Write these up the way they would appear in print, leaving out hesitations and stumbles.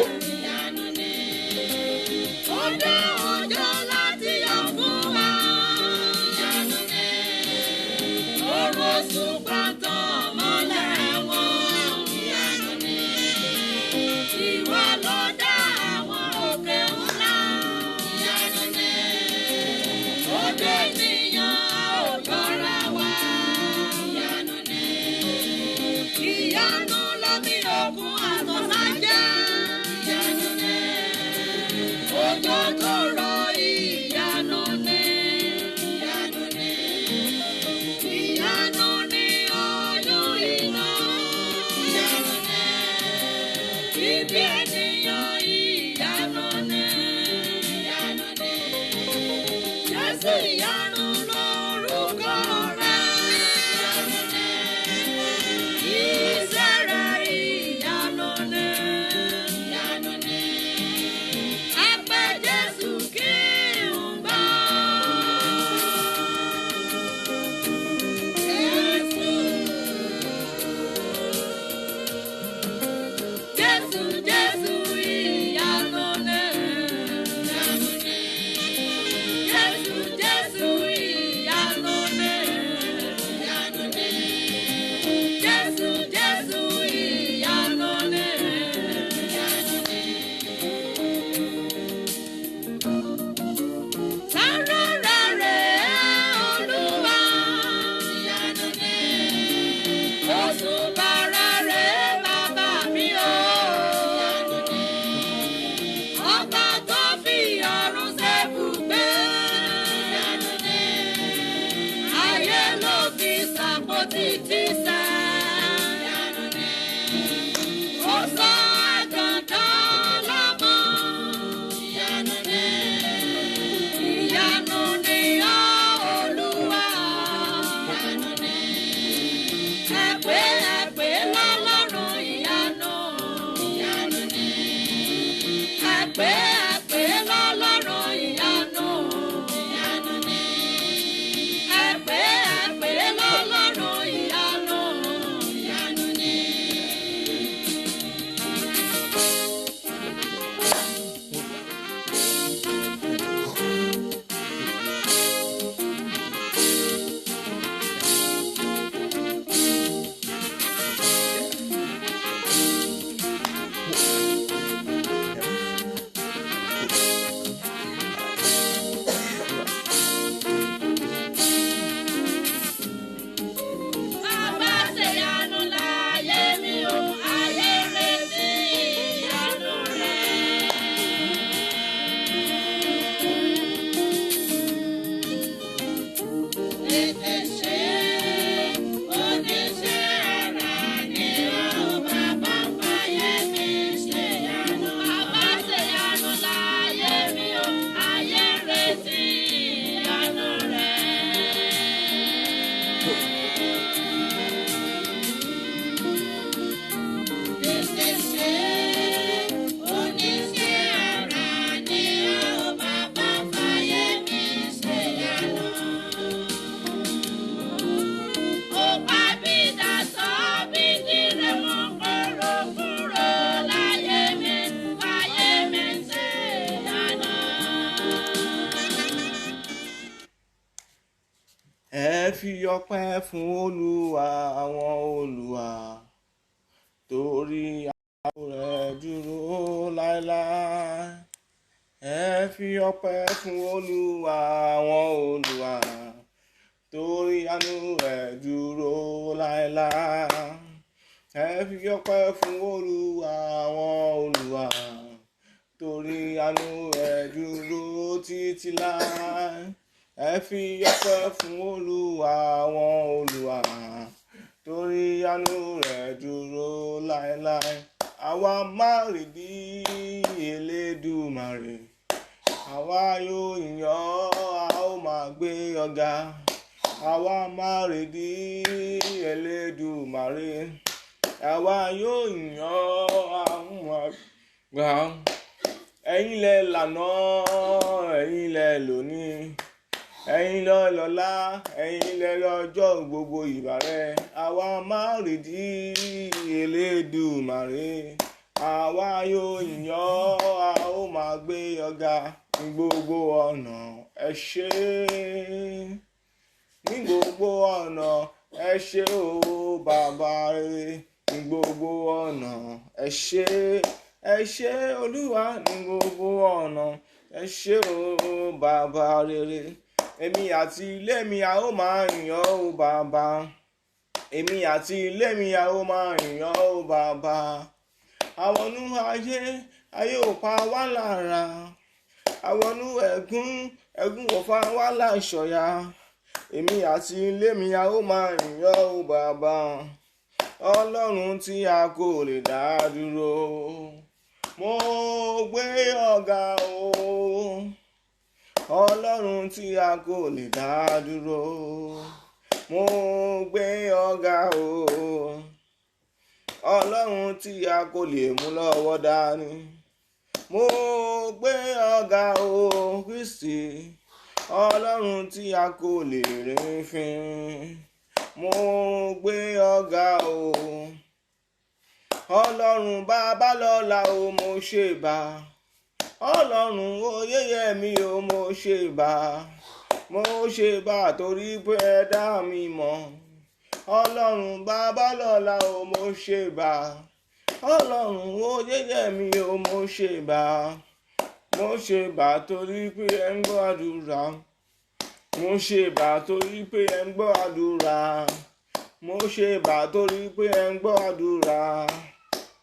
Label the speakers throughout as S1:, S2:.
S1: ìyanu ni. Ó dá òjò láti yọ fún wa. Ìyanu ni. Òrùn ṣùgbọ́n tán mọ́lẹ̀ wọn. Ìyanu ni. Ìwọ ló dá àwọn òkè ńlá. Ìyanu ni. Ojú ènìyàn ò jọra wa. Ìyanu ni. Ìyanu lómi òkun àtọ̀sájá. Ìyanu ni. Òjò tó rọ̀ ìyanu ni. Ìyanu ni. Ìyanu ni ojú iná. Ìyanu ni. Ibi ènìyàn ìyanu ni. Ìyanu ni. Jésù ìyanu lórúkọ rẹ̀. Ìyanu ni. Iṣẹ́ rẹ̀ ìyanu ni. Ìyanu ni. Ẹ pé Jésù kí n gbọ́. Jésù, Jésù ìyanu ni. Ìyanu ni. Jésù, Jésù ìyanu ni. Ìyanu ni. Jésù, Jésù ìyanu ni. Ìyanu ni. Sárára rẹ̀ Olúwa. Ìyanu ni. Òṣùbàrà rẹ̀ bàbá mi o. Ìyanu ni. Ọba tó fi ọ̀run ṣebùgbé. Ìyanu ni. Ayé ló fi ṣàpótí tìsẹ̀. Ìyanu ni. Ó sọ àgàndán lọ́mọ. Ìyanu ni. Ìyanu ni ọ́ Olúwa. Ìyanu ni. Ẹ pé lọ́lọ́run ìyanu. Ìyanu ni. Ẹ pé lọ́lọ́run ìyanu. Ìyanu ni. Ẹ pé lọ́lọ́run ìyanu. Ìyanu ni. Bàbá ṣèyanu láyé mi o, ayé retí ìyanu rẹ̀. Tètè ṣe, oníṣẹ́ ara ni ó, bàbá fàyè mi ṣèyanu. Bàbá ṣèyanu láyé mi o, ayé retí ìyanu rẹ̀. Tètè ṣe, oníṣẹ́ ara ni ó, bàbá fàyè mi ṣèyanu. Ó bá bí dasọ́ bí tirẹ̀ mọ́ kóró kúrò láyé mi, fàyè mi ṣèyanu.
S2: Ẹ fi ọpẹ́ fún Olúwa àwọn olúwa, torí àánú rẹ̀ dúró láéláé. Ẹ fi ọpẹ́ fún Olúwa àwọn olúwa, torí àánú rẹ̀ dúró láéláé. Ẹ fi ọpẹ́ fún Olúwa àwọn olúwa, torí àánú rẹ̀ dúró títí láé. Ẹ fi ọpẹ́ fún Olúwa àwọn olúwa, torí àánú rẹ̀ dúró láéláé. Àwa máa rìdí Elédùmarè, àwa yóò yìn ọ́, a ó máa gbé ọ̀gá. Àwa máa rìdí Elédùmarè, àwa yóò yìn ọ́, a ó máa gbà. Ẹ̀yin lẹ lànà, ẹ̀yin lẹ lónìí, ẹ̀yin lọ lọ́la, ẹ̀yin lẹ lọ́jọ́ gbogbo ìbà rẹ̀. Àwa máa rìdí Elédùmarè, àwa yóò yìn ọ́, a ó máa gbé ọ̀gá ní gbogbo ọ̀nà. Ẹ ṣé ní gbogbo ọ̀nà, ẹ ṣé o bàbá rere ní gbogbo ọ̀nà. Ẹ ṣé Olúwa ní gbogbo ọ̀nà. Ẹ ṣé o bàbá rere. Èmi àti ilé mi a ó máa yìn ọ́ o bàbá. Èmi àti ilé mi a ó máa yìn ọ́ o bàbá. Àwọnú ayé ò pa wá lára. Àwọnú ẹ̀gún ò fa wá láṣọ̀yà. Èmi àti ilé mi a ó máa yìn ọ́ o bàbá. Ọlọ́run tí a kò lè dá dúró. Mo gbé ọ̀gá o. Ọlọ́run tí a kò lè dá dúró. Mo gbé ọ̀gá o. Ọlọ́run tí a kò lè mú lọ́wọ́ dání. Mo gbé ọ̀gá o Kristi. Ọlọ́run tí a kò lè rìn fín. Mo gbé ọ̀gá o. Ọlọ́run bàbá lọ́la o mo ṣe bá. Ọlọ́run oyeyemi o mo ṣe bá. Mo ṣe bá torí pé ẹ dá mi mọ̀. Ọlọ́run bàbá lọ́la o mo ṣe bá. Ọlọ́run oyeyemi o mo ṣe bá. Mo ṣe bá torí pé ẹ ń gbọ́ àdúrà. Mo ṣe bá torí pé ẹ ń gbọ́ àdúrà. Mo ṣe bá torí pé ẹ ń gbọ́ àdúrà.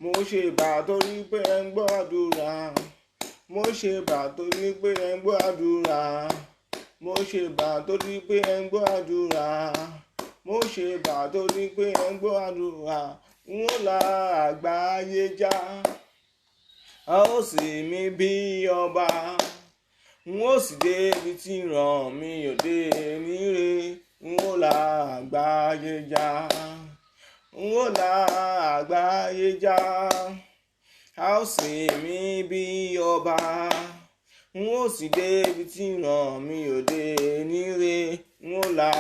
S2: Mo ṣe bá torí pé ẹ ń gbọ́ àdúrà. Mo ṣe bá torí pé ẹ ń gbọ́ àdúrà. Mo ṣe bá torí pé ẹ ń gbọ́ àdúrà. Mo ṣe bá torí pé ẹ ń gbọ́ àdúrà. N ó la àgbáyé já. A ó sì mí bí ọba. N ó sì dé ibi tí ràn mí ò dé níre. N ó la àgbáyé já. N ó la àgbáyé já. A ó sì mí bí ọba. N ó sì dé ibi tí ràn mí ò dé níre. N ó la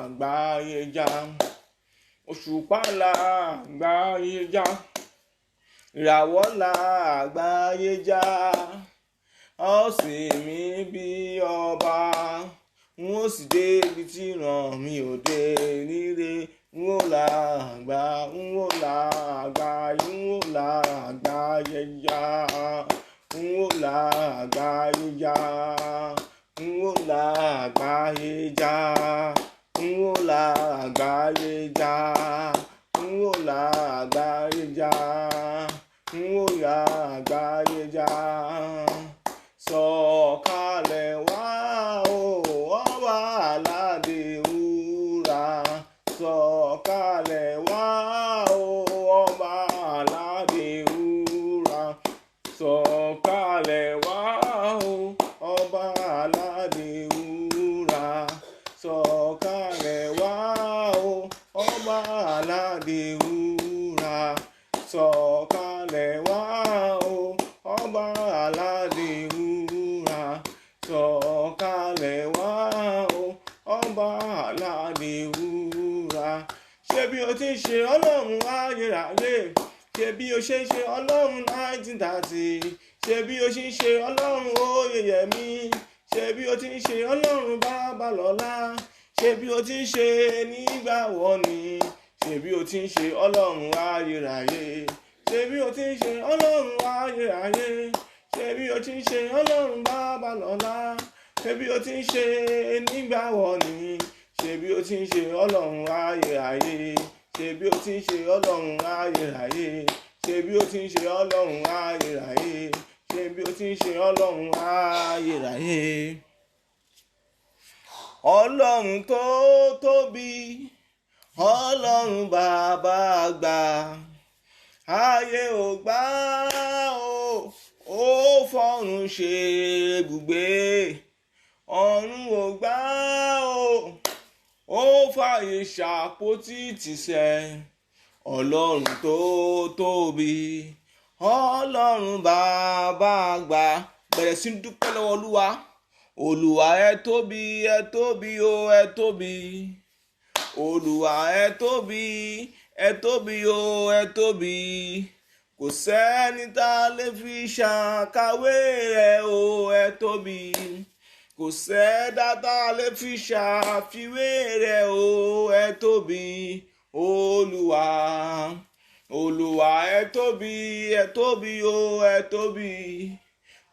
S2: àgbáyé já. Òṣùpá la àgbáyé já. Ìràwọ̀ la àgbáyé já. A ó sì mí bí ọba. N ó sì dé ibi tí ràn mí ò dé níre. N ó la àgbáyé já. N ó la àgbáyé já. N ó la àgbáyé já. N ó la àgbáyé já. N ó la àgbáyé já. N ó la àgbáyé já. Sọ̀kalẹ̀ wá o ọba aládé wúrà. Sọ̀kalẹ̀ wá o ọba aládé wúrà. Sọ̀kalẹ̀ wá o ọba aládé wúrà. Sọ̀kalẹ̀ wá o ọba aládé wúrà. Sọ̀kalẹ̀ wá o ọba aládé wúrà. Sọ̀kalẹ̀ wá o ọba aládé wúrà. Ṣé bí o ti ń ṣe Ọlọ́run ayérayé? Ṣé bí o ṣe ń ṣe Ọlọ́run 1930? Ṣé bí o ṣe ń ṣe Ọlọ́run oyeyemi? Ṣé bí o ti ń ṣe Ọlọ́run babalọ́lá? Ṣé bí o ti ń ṣe nígbà wọ̀nì? Ṣé bí o ti ń ṣe Ọlọ́run ayérayé? Ṣé bí o ti ń ṣe Ọlọ́run ayérayé? Ṣé bí o ti ń ṣe Ọlọ́run babalọ́lá? Ṣé bí o ti ń ṣe nígbà wọ̀nì? Ṣé bí o ti ń ṣe Ọlọ́run ayérayé? Ṣé bí o ti ń ṣe Ọlọ́run ayérayé? Ṣé bí o ti ń ṣe Ọlọ́run ayérayé? Ṣé bí o ti ń ṣe Ọlọ́run ayérayé? Ọlọ́run tó tóbi, Ọlọ́run bàbá àgbà. Ayé ò gbà ó, ó fọ̀run ṣe ibùgbé. Ọ̀run ò gbà ó fàyè ṣàpótí tìsẹ̀. Ọlọ́run tó tóbi, Ọlọ́run bàbá àgbà. Bẹ̀rẹ̀ sí dúpẹ́ lọ́wọ́ Olúwa. Olúwa ẹ tóbi, ẹ tóbi o, ẹ tóbi. Olúwa ẹ tóbi, ẹ tóbi o, ẹ tóbi. kò sẹ́ni tá a lè fi ṣàkàwé rẹ̀ o ẹ tóbi. Kò sẹ́dá tá a lè fi ṣàfiwé rẹ̀ o ẹ tóbi. Olúwa, Olúwa ẹ tóbi o ẹ tóbi.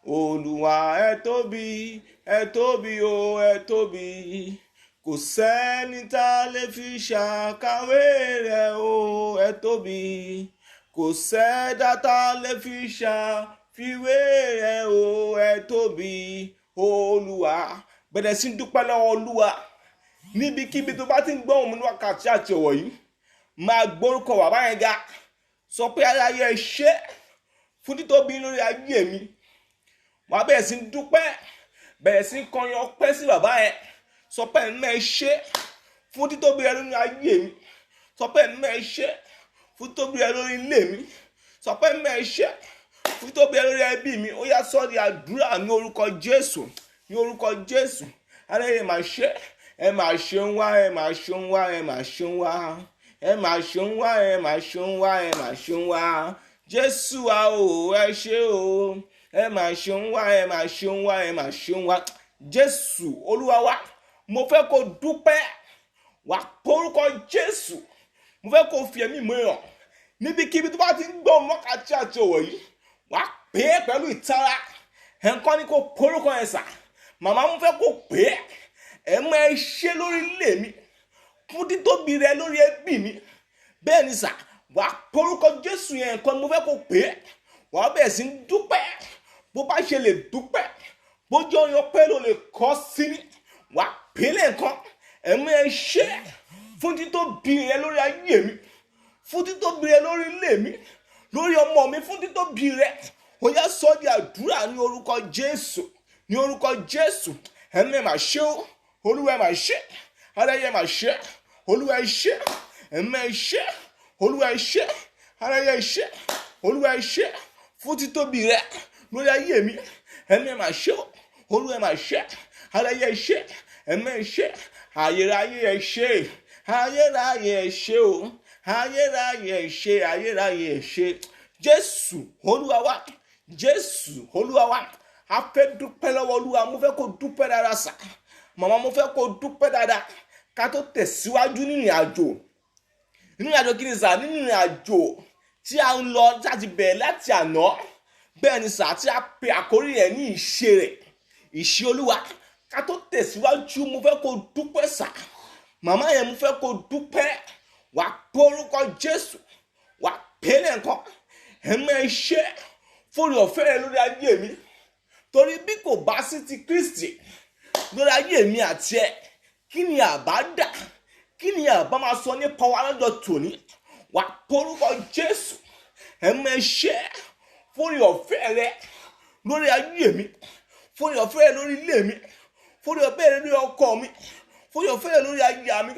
S2: Olúwa ẹ tóbi o ẹ tóbi. Kò sẹ́ni tá a lè fi ṣàkàwé rẹ̀ o ẹ tóbi. Kò sẹ́dá tá a lè fi ṣàfiwé rẹ̀ o ẹ tóbi. Olúwa, bẹ̀rẹ̀ sí dúpẹ́ lọ́wọ́ Olúwa níbikíbi tó bá ti ń gbọ́ òun ní wákàtí àti ọ̀wọ̀ yìí. Máa gbórúkọ bàbá yẹn ga, sọ pé ayé ẹ ṣé fún títóbi lórí ayé mi. Wàá bẹ̀rẹ̀ sí dúpẹ́, bẹ̀rẹ̀ sí kọrin ọpẹ́ sí bàbá yẹn, sọ pé ẹ̀mí ẹ ṣé fún títóbi rẹ lórí ayé mi. Sọ pé ẹ̀mí ẹ ṣé fún títóbi rẹ lórí ilé mi. Sọ pé ẹ̀mí ẹ ṣé fún títóbi rẹ lórí ẹbí mi. Ó yá sọ di àdúrà ní orúkọ Jésù, ní orúkọ Jésù. Aláyé máa ṣe, ẹ máa ṣeun wá, ẹ máa ṣeun wá, ẹ máa ṣeun wá, ẹ máa ṣeun wá, ẹ máa ṣeun wá, ẹ máa ṣeun wá. Jésù wa o, ẹ ṣé o, ẹ máa ṣeun wá, ẹ máa ṣeun wá, ẹ máa ṣeun wá. Jésù Olúwa wa, mo fẹ́ kó dúpẹ́ wá porúkọ Jésù. Mo fẹ́ kó fi ẹ̀mí mìíràn níbikíbi tó bá ti ń gbọ́ wákàtí àti ọ̀wọ̀ yìí. Wá pè é pẹ̀lú ìtara. Ẹ̀ńkọ́ ni kó porúkọ ẹ̀ sà. Màmá mo fẹ́ kó pè é. Ẹ mọ ẹ ṣé lórí ilé mi, fún títóbi rẹ lórí ẹbí mi. Bẹ́ẹ̀ ni sà, wá porúkọ Jésù yẹn nǹkan mo fẹ́ kó pè é. Wàá bẹ̀rẹ̀ sí ń dúpẹ́. Bó bá ṣe lè dúpẹ́, bó jẹ́ orin ọpẹ́ ló lè kọ́ sí ní. Wá pè é lẹ́ẹ̀kan. Ẹ mọ ẹ ṣé fún títóbi rẹ lórí ayé mi, fún títóbi rẹ lórí ilé mi, lórí ọmọ mi, fún títóbi rẹ. Ó yá sọ di àdúrà ní orúkọ Jésù, ní orúkọ Jésù. Ẹ̀mí ẹ máa ṣe o, Olúwa ẹ máa ṣe, aláyé ẹ máa ṣe, Olúwa ẹ ṣe, ẹ̀mí ẹ ṣe, Olúwa ẹ ṣe, aláyé ẹ ṣe, Olúwa ẹ ṣe fún títóbi rẹ lórí ayé mi. Ẹ̀mí ẹ máa ṣe o, Olúwa ẹ máa ṣe, aláyé ẹ ṣe, ẹ̀mí ẹ ṣe, ayérayé ẹ ṣe, ayérayé ẹ ṣe o, ayérayé ẹ ṣe, ayérayé ẹ ṣe. Jésù Olúwa wa, Jésù Olúwa wa. A fẹ́ dúpẹ́ lọ́wọ́ Olúwa. Mo fẹ́ kó dúpẹ́ dáadáa sà. Màmá mo fẹ́ kó dúpẹ́ dáadáa ká tó tẹ̀síwájú nínú ìrìnàjò. Nínú ìrìnàjò kí ni sà? Nínú ìrìnàjò tí a ń lọ láti bẹ̀rẹ̀ láti àná. Bẹ́ẹ̀ ni sà, tí a pe àkórí rẹ̀ ní ìṣe rẹ̀, ìṣe Olúwa. Ká tó tẹ̀síwájú mo fẹ́ kó dúpẹ́ sà. Màmá yẹn mo fẹ́ kó dúpẹ́. Wà pé orúkọ Jésù, wà pé lẹ́ẹ̀kan. Ẹ̀mí ẹ ṣé fún oore ọ̀fẹ́ rẹ lórí ayé mi. Torí bí kò bá sí ti Kristi lórí ayé mi àti ẹ, kí ni àbá dà? Kí ni àbá máa sọ nípa wa lọ́jọ́ tòní? Wà porúkọ Jésù. Ẹ̀mí ẹ ṣé fún oore ọ̀fẹ́ rẹ lórí ayé mi, fún oore ọ̀fẹ́ rẹ lórí ilé mi, fún oore ọ̀fẹ́ rẹ lórí ọkọ mi, fún oore ọ̀fẹ́ rẹ lórí aya mi,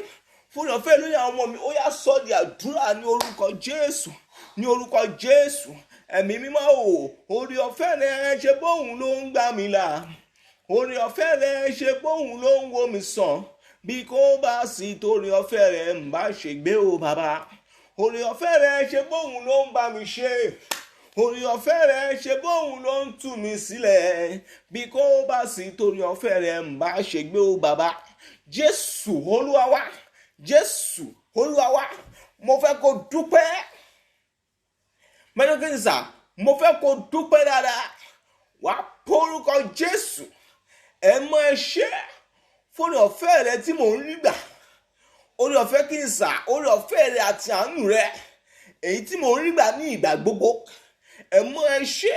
S2: fún oore ọ̀fẹ́ rẹ lórí àwọn ọmọ mi. Ó yá sọ di àdúrà ní orúkọ Jésù, ní orúkọ Jésù. Ẹ̀mí mímọ́ o, oore ọ̀fẹ́ rẹ ṣe bóun ló ń gbà mí là. Oore ọ̀fẹ́ rẹ ṣe bóun ló ń wò mí sàn. Bí kò bá sí torí ọ̀fẹ́ rẹ ń bá ṣègbé o bàbá. Oore ọ̀fẹ́ rẹ ṣe bóun ló ń bá mi ṣe. Oore ọ̀fẹ́ rẹ ṣe bóun ló ń tú mi sílẹ̀. Bí kò bá sí torí ọ̀fẹ́ rẹ ń bá ṣègbé o bàbá. Jésù Olúwa wa, Jésù Olúwa wa. Mo fẹ́ kó dúpẹ́. Mẹ́jọ kí ni sà? Mo fẹ́ kó dúpẹ́ dáadáa. Wà porúkọ Jésù. Ẹ mọ ẹ ṣé fún oore ọ̀fẹ́ rẹ tí mò ń rí gbà. Oore ọ̀fẹ́ kí ni sà? Oore ọ̀fẹ́ rẹ àti àánú rẹ èyí tí mò ń rí gbà ní ìgbà gbogbo. Ẹ mọ ẹ ṣé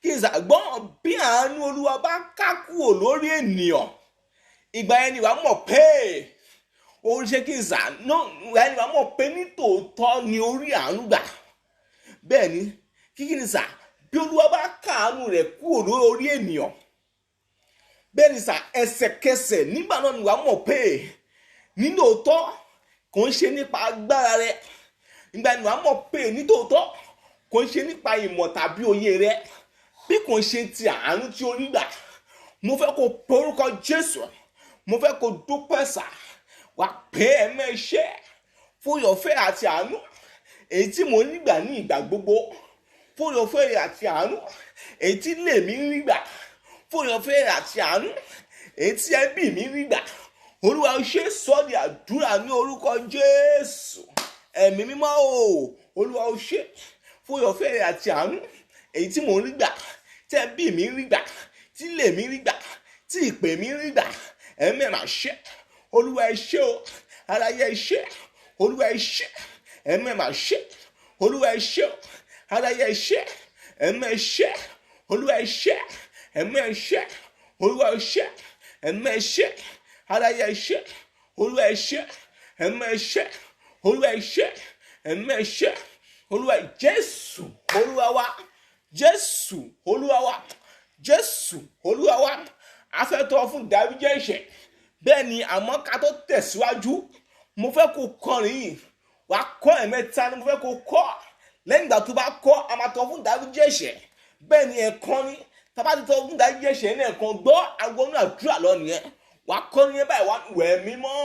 S2: kí ni sà? Gbọ́n bí àánú Olúwa bá ká kúrò lórí ènìyàn, ìgbà yẹn ni wàá mọ̀ pé orí ṣe kí n sà náà ìgbà yẹn ni wàá mọ̀ pé nítòótọ́ ni orí àánú gbà. Bẹ́ẹ̀ ni kí ni sà? Bí Olúwa bá káàánú rẹ̀ kúrò lórí ènìyàn, bẹ́ẹ̀ ni sà, ẹsẹ̀kẹsẹ̀ nígbà náà ni wàá mọ̀ pé nítòótọ́ kò ń ṣe nípa agbára rẹ̀. Ìgbà ni wàá mọ̀ pé nítòótọ́ kò ń ṣe nípa ìmọ̀ tàbí òye rẹ̀, bí kò ń ṣe ti àánú tí ó rí gbà. Mo fẹ́ kó porúkọ Jésù. Mo fẹ́ kó dúpẹ́ sà. Wà pé ẹ̀mí ẹ ṣé fún ìyọ̀fẹ́ àti àánú èyí tí mo ń gbà ní ìgbà gbogbo. fún ọ̀fẹ́ rẹ̀ àti àánú èyí tí ilé mi ń rí gbà, fún ọ̀fẹ́ rẹ̀ àti àánú èyí tí ẹbí mi ń rí gbà. Olúwa ṣe sọ di àdúrà ní orúkọ Jésù. Ẹ̀mí mímọ́ o, Olúwa ṣe fún ọ̀fẹ́ rẹ̀ àti àánú èyí tí mò ń rí gbà, tí ẹbí mi ń rí gbà, tí ilé mi ń rí gbà, tí ìpè mi ń rí gbà. Ẹ̀mí máa ṣe, Olúwa ṣe o, aráyé ṣe, Olúwa ṣe, ẹ̀mí máa ṣe, Olúwa ṣe o, aráyé ṣe, ẹ̀mí ṣe, Olúwa ṣe, ẹ̀mí ṣe, Olúwa ṣe, ẹ̀mí ṣe, aráyé ṣe, Olúwa ṣe, ẹ̀mí ṣe, Olúwa ṣe, ẹ̀mí ṣe, Olúwa Jésù Olúwa wa, Jésù Olúwa wa, Jésù Olúwa wa. A fẹ́ tọrọ fún ìdáríjì ẹ̀ṣẹ̀. Bẹ́ẹ̀ ni àmọ́ ká tó tẹ̀síwájú, mo fẹ́ kó kọrin yìí. Wà á kọ́ ẹ̀mẹ́ta ni mo fẹ́ kó kọ́. Lẹ́yìn ìgbà tó bá kọ́, a máa tọrọ fún ìdáríjì ẹ̀ṣẹ̀. Bẹ́ẹ̀ ni ẹ̀kan ni tá bá ti tọrọ fún ìdáríjì ẹ̀ṣẹ̀ ní ẹ̀kan gbọ́ agbóhùn àdúrà lọ nìyẹn. Wà á kọ́ nìyẹn báyìí, wà á wẹ̀ mímọ́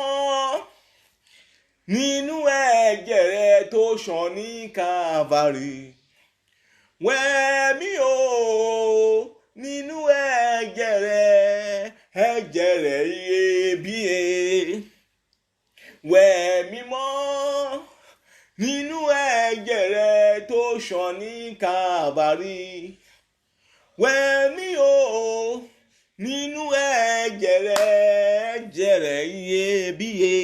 S2: nínú ẹ̀jẹ̀ rẹ tó ṣàn ní Kávárì. Wẹ̀ mí o nínú ẹ̀jẹ̀ rẹ iyebíye. Wẹ̀ mí mọ́ nínú ẹ̀jẹ̀ rẹ tó ṣàn ní Kávárì. Wẹ̀ mí o nínú ẹ̀jẹ̀ rẹ iyebíye.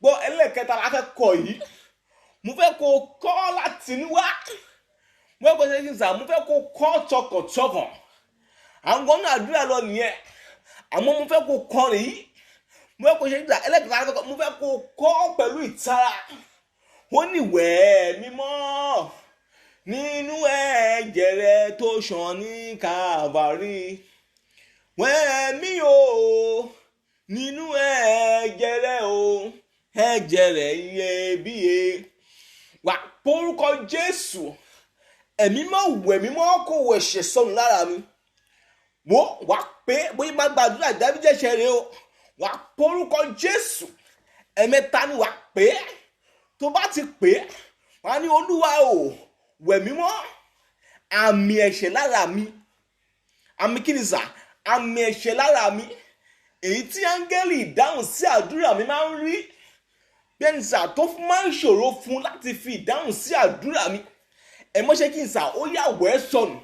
S2: Gbọ́ ẹlẹ́kẹta la fẹ́ kọ yìí. Mo fẹ́ kó kọ́ láti inú wá. Mo fẹ́ kó ṣe kí n sà, mo fẹ́ kó kọ́ tọkàntọkàn. Àwọn náà àdúrà lọ nìyẹn. Àmọ́ mo fẹ́ kó kọrin yìí. Mo fẹ́ kó ṣe kí n sà, ẹlẹ́kẹta la fẹ́ kọ́. Mo fẹ́ kó kọ́ pẹ̀lú ìtara. Ó ní wẹ̀ mímọ́ nínú ẹ̀jẹ̀ rẹ tó ṣàn ní Kávárì. Wẹ̀ mí o nínú ẹ̀jẹ̀ rẹ o, ẹ̀jẹ̀ rẹ iyebíye. Wà porúkọ Jésù. Ẹ̀mí mọ́ wẹ̀ mí mọ́ kó wọ ẹ̀ṣẹ̀ sọnù lára mi. Wà pé bóyá má gbàdúrà ìdáríjì ẹ̀ṣẹ̀ rẹ o. Wà porúkọ Jésù. Ẹ̀mẹ́ta ni wà pé. Tó bá ti pè é, wà ní Olúwa o, wẹ̀ mí mọ́ àmì ẹ̀ṣẹ̀ lára mi. Àmì kí ni sà? Àmì ẹ̀ṣẹ̀ lára mi. Èyí tí áńgẹ́lì ìdáhùn sí àdúrà mi máa ń rí. Bẹ́ẹ̀ ni sà, tó máa ń ṣòro fún láti fi ìdáhùn sí àdúrà mi. Ẹ mọ́ ṣe kí n sà, ó yà wẹ́ sọnù.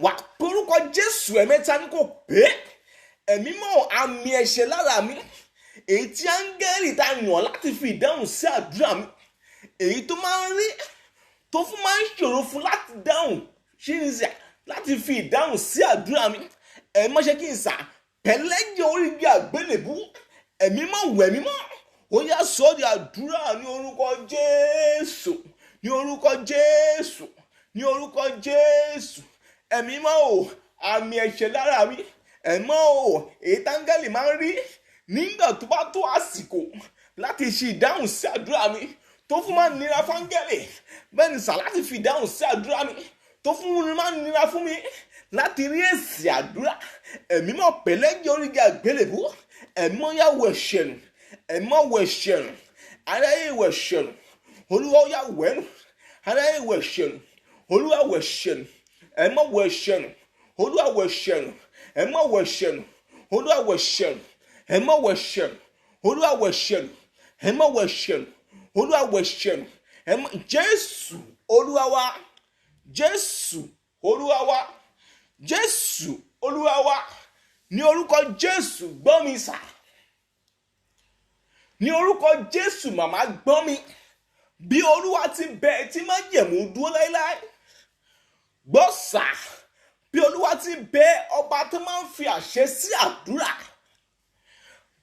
S2: Wà porúkọ Jésù ẹ̀mẹ́ta ní kò pé. Ẹ̀mí mọ́ àmì ẹ̀ṣẹ̀ lára mi. Èyí tí áńgẹ́lì ta yàn láti fi ìdáhùn sí àdúrà mi. Èyí tó máa ń rí, tó fún máa ń ṣòro fún láti dáhùn ṣí ni sà, láti fi ìdáhùn sí àdúrà mi. Ẹ mọ́ ṣe kí n sà, pẹ̀lẹ́jẹ̀ orí igi àgbélébú. Ẹ̀mí mọ́ wẹ̀ mí mọ́. Ó yá sọ di àdúrà ní orúkọ Jésù, ní orúkọ Jésù, ní orúkọ Jésù. Ẹ̀mí mọ́ o, àmì ẹ̀ṣẹ̀ lára mi. Ẹ̀mí mọ́ o, èyí táńgẹ́lì máa ń rí nígbà tó bá tó àsìkò láti ṣe ìdáhùn sí àdúrà mi, tó fún máa ń nira fáńgẹ́lì. Bẹ́ẹ̀ ni sà, láti fi ìdáhùn sí àdúrà mi, tó fún mi máa ń nira fún mi láti rí èsì àdúrà. Ẹ̀mí mọ́ pẹ̀lẹ́jẹ̀ orí igi àgbélébú. Ẹ̀mí mọ́ yà wẹ̀ ẹ̀ṣẹ̀ nù. Ẹ̀mí mọ́ wẹ̀ ẹ̀ṣẹ̀ nù. Aráyé wẹ̀ ẹ̀ṣẹ̀ nù. Olúwa yà wẹ̀ nù. Aráyé wẹ̀ ẹ̀ṣẹ̀ nù. Olúwa wẹ̀ ẹ̀ṣẹ̀ nù. Ẹ̀mí mọ́ wẹ̀ ẹ̀ṣẹ̀ nù. Olúwa wẹ̀ ẹ̀ṣẹ̀ nù. Ẹ̀mí mọ́ wẹ̀ ẹ̀ṣẹ̀ nù. Olúwa wẹ̀ ẹ̀ṣẹ̀ nù. Ẹ̀mí mọ́ wẹ̀ ẹ̀ṣẹ̀ nù. Olúwa wẹ̀ ẹ̀ṣẹ̀ nù. Ẹ̀mí mọ́ wẹ̀ ẹ̀ṣẹ̀ nù. Olúwa wẹ̀ ẹ̀ṣẹ̀ nù. Jésù Olúwa wa, Jésù Olúwa wa, Jésù Olúwa wa. Ní orúkọ Jésù gbọ́ mi sà. Ní orúkọ Jésù màmá gbọ́ mi. Bí Olúwa ti bẹ tí má jẹ̀mú dúró láéláé. Gbọ́ sà. Bí Olúwa ti bẹ ọba tó máa ń fi àṣẹ sí àdúrà.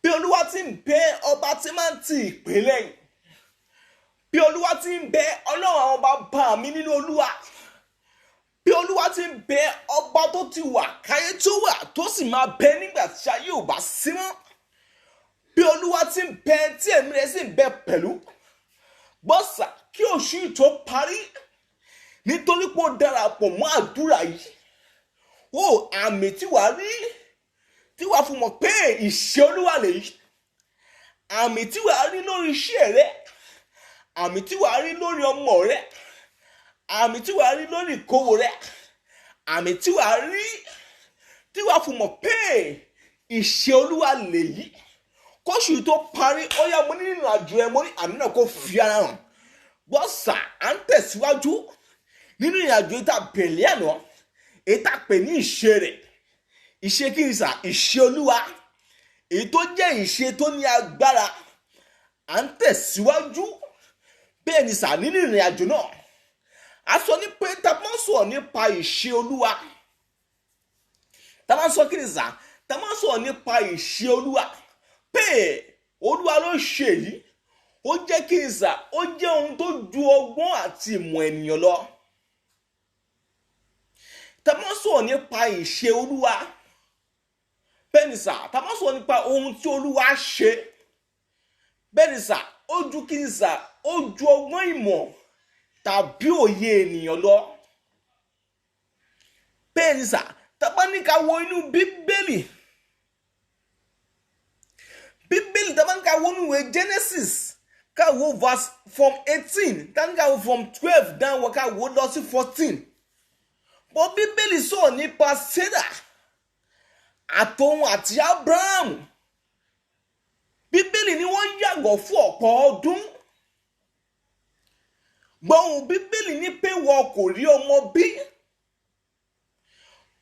S2: Bí Olúwa ti ń bẹ ọba tí máa ń ti ìpè lẹ́yìn. Bí Olúwa ti ń bẹ Ọlọ́run àwọn bàbá mi nínú Olúwa. Bí Olúwa ti ń bẹ ọba tó ti wà káyé tó wà tó sì máa bẹ nígbà tí ayé ò bá sí mọ́. Bí Olúwa ti ń bẹ tí ẹ̀mí rẹ̀ sì ń bẹ pẹ̀lú. Gbọ́sà kí oṣù yìí tó parí, nítorí pé ó darapọ̀ mọ́ àdúrà yìí. Ó àmì tí wàá rí, tí wàá fún mọ̀ pé ìṣe Olúwa lèyí. Àmì tí wàá rí lórí iṣẹ́ rẹ. Àmì tí wàá rí lórí ọmọ rẹ. àmì tí wàá rí lórí ìkówó rẹ, àmì tí wàá rí tí wàá fún mọ̀ pé ìṣe Olúwa lèyí. Kóṣù tó parí ó yá mo ní nínú àjò ẹ mo ní àmì náà kó fi ara hàn. Bọ́sà à ń tẹ̀síwájú nínú ìrìnàjò ìta bẹ̀lẹ́ àná ìta pè ní ìṣe rẹ̀. Ìṣe kí ni sà? Ìṣe Olúwa èyí tó jẹ́ ìṣe tó ní agbára. À ń tẹ̀síwájú bẹ́ẹ̀ ni sà nínú ìrìnàjò náà. A sọ ní pé tá a máa ń sọ̀rọ̀ nípa ìṣe Olúwa. Tá a máa ń sọ kí ni sà? Tá a máa ń sọ̀rọ̀ nípa ìṣe Olúwa pé Olúwa ló ṣe yìí. Ó jẹ́ kí ni sà? Ó jẹ́ ohun tó ju ọgbọ́n àti ìmọ̀ ènìyàn lọ. Tá a máa ń sọ̀rọ̀ nípa ìṣe Olúwa bẹ́ẹ̀ ni sà. Tá a máa ń sọ̀rọ̀ nípa ohun tí Olúwa ṣe bẹ́ẹ̀ ni sà. Ó ju kí ni sà? Ó ju ọgbọ́n ìmọ̀ tàbí òye ènìyàn lọ. Bẹ́ẹ̀ ni sà. Tá a bá ní ká wo inú Bíbélì tá a bá ní ká wo inú ìwé Genesis ká wo verse from 18 tá a ní ká wo from 12 downward ká wo lọ sí 14. Bọ́ Bíbélì sọ̀rọ̀ nípa Sarah àtòun àti Abraham. Bíbélì ni wọ́n yàgò fún ọ̀pọ̀ ọdún. Gbọ́hùn Bíbélì ní pé wọn kò rí ọmọ bí.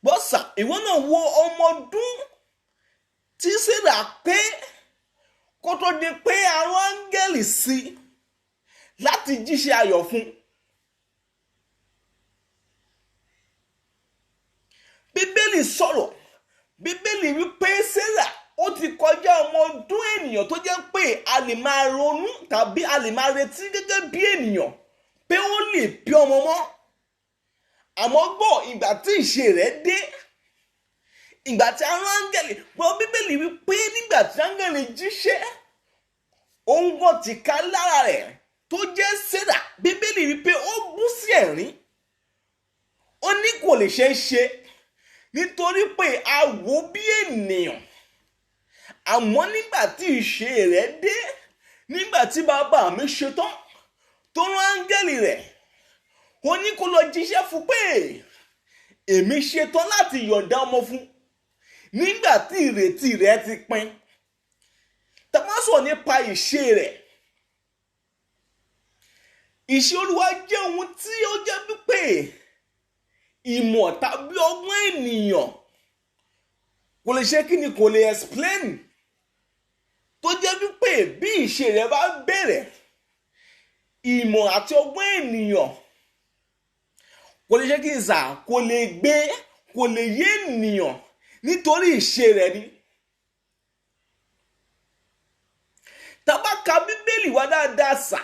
S2: Bọ́sà ìwọ náà wo ọmọ ọdún tí Sarah pé kó tó di pé àwọn áńgẹ́lì sí láti jíṣẹ́ ayọ̀ fún. Bíbélì sọ̀rọ̀. Bíbélì wípé Sarah ó ti kọjá ọmọ ọdún ènìyàn tó jẹ́ pé a lè máa ronú tàbí a lè máa retí gẹ́gẹ́ bí ènìyàn pé ó lè bí ọmọ mọ́. Àmọ́ gbọ́ ìgbà tí ìṣe rẹ̀ dé, ìgbà tí àwọn áńgẹ́lì gbọ́ Bíbélì wípé nígbà tí áńgẹ́lì jíṣẹ́ òun gan ti ká lára rẹ̀ tó jẹ́ Sarah. Bíbélì wípé ó bú sí ẹ̀rín. Ó ní kò lè ṣeé ṣe nítorí pé a wò bí ènìyàn. Àmọ́ nígbà tí ìṣe rẹ̀ dé, nígbà tí bàbá mi ṣetán tó rán áńgẹ́lì rẹ̀, ó ní kó lọ jíṣẹ́ fún pé èmi ṣetán láti yọ̀ǹda ọmọ fún nígbà tí ìrètí rẹ̀ ti pin. Tá a máa sọ nípa ìṣe rẹ̀. Ìṣe Olúwa jẹ́ ohun tí ó jẹ́ wípé ìmọ̀ tàbí ọgbọ́n ènìyàn kò lè ṣe kí ni, kò lè explain. Tó jẹ́ wípé bí ìṣe rẹ̀ bá bẹ̀rẹ̀, ìmọ̀ àti ọgbọ́n ènìyàn kò lè ṣe kí ni sà, kò lè gbé, kò lè yé ènìyàn nítorí ìṣe rẹ̀ ni. Tá bá ka Bíbélì wa dáadáa sà,